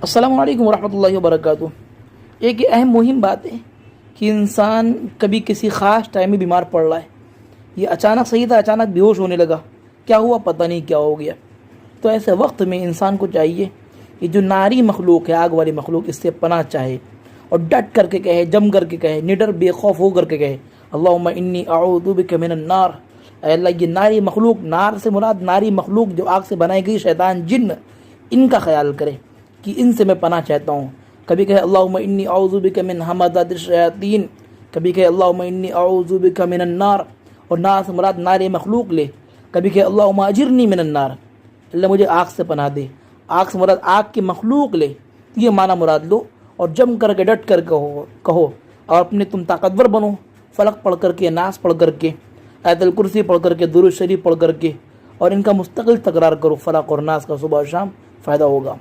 अस्सलामु अलैकुम वरहमतुल्लाहि वबरकातुहू। एक अहम मुहिम बात है कि इंसान कभी किसी ख़ास टाइम में बीमार पड़ रहा है। ये अचानक सही था, अचानक बेहोश होने लगा, क्या हुआ पता नहीं क्या हो गया। तो ऐसे वक्त में इंसान को चाहिए कि जो नारी मखलूक है, आग वाली मखलूक, इससे पनाह चाहे और डट करके कहे, जम करके कहे, निडर बेखौफ हो करके कहे, अल्लाहुम्मा इन्नी अऊज़ु बिका मिनन नार। अल्लाह, ये नारी मखलूक, नार से मुराद नारी मखलूक जो आग से बनाई गई, शैतान जिन्न, इनका ख्याल करे कि इनसे मैं पनाह चाहता हूँ। कभी कहे अल्लाहुम्मा इन्नी अऊज़ु बिका मिन हमाज़ातिश शयातीन, कभी कहे अल्लाहुम्मा इन्नी अऊज़ु बिका मिनन नार, और नार से मुराद नारी मखलूक ले। कभी कहे अल्लाहुम्मा अजिरनी मिनन नार, अल्लाह मुझे आग से पनाह दे। आग से मुराद आग की मखलूक ले, ये माना मुराद लो और जम करके डट कर कहो और अपने तुम ताकतवर बनो। फ़लक पढ़ करके, नास पढ़ करके, आयतुल कुर्सी पढ़ करके, दुरूद शरीफ पढ़ करके, और इनका मुस्तकिल तकरार करो। फ़लक और नास का सुबह शाम फ़ायदा होगा।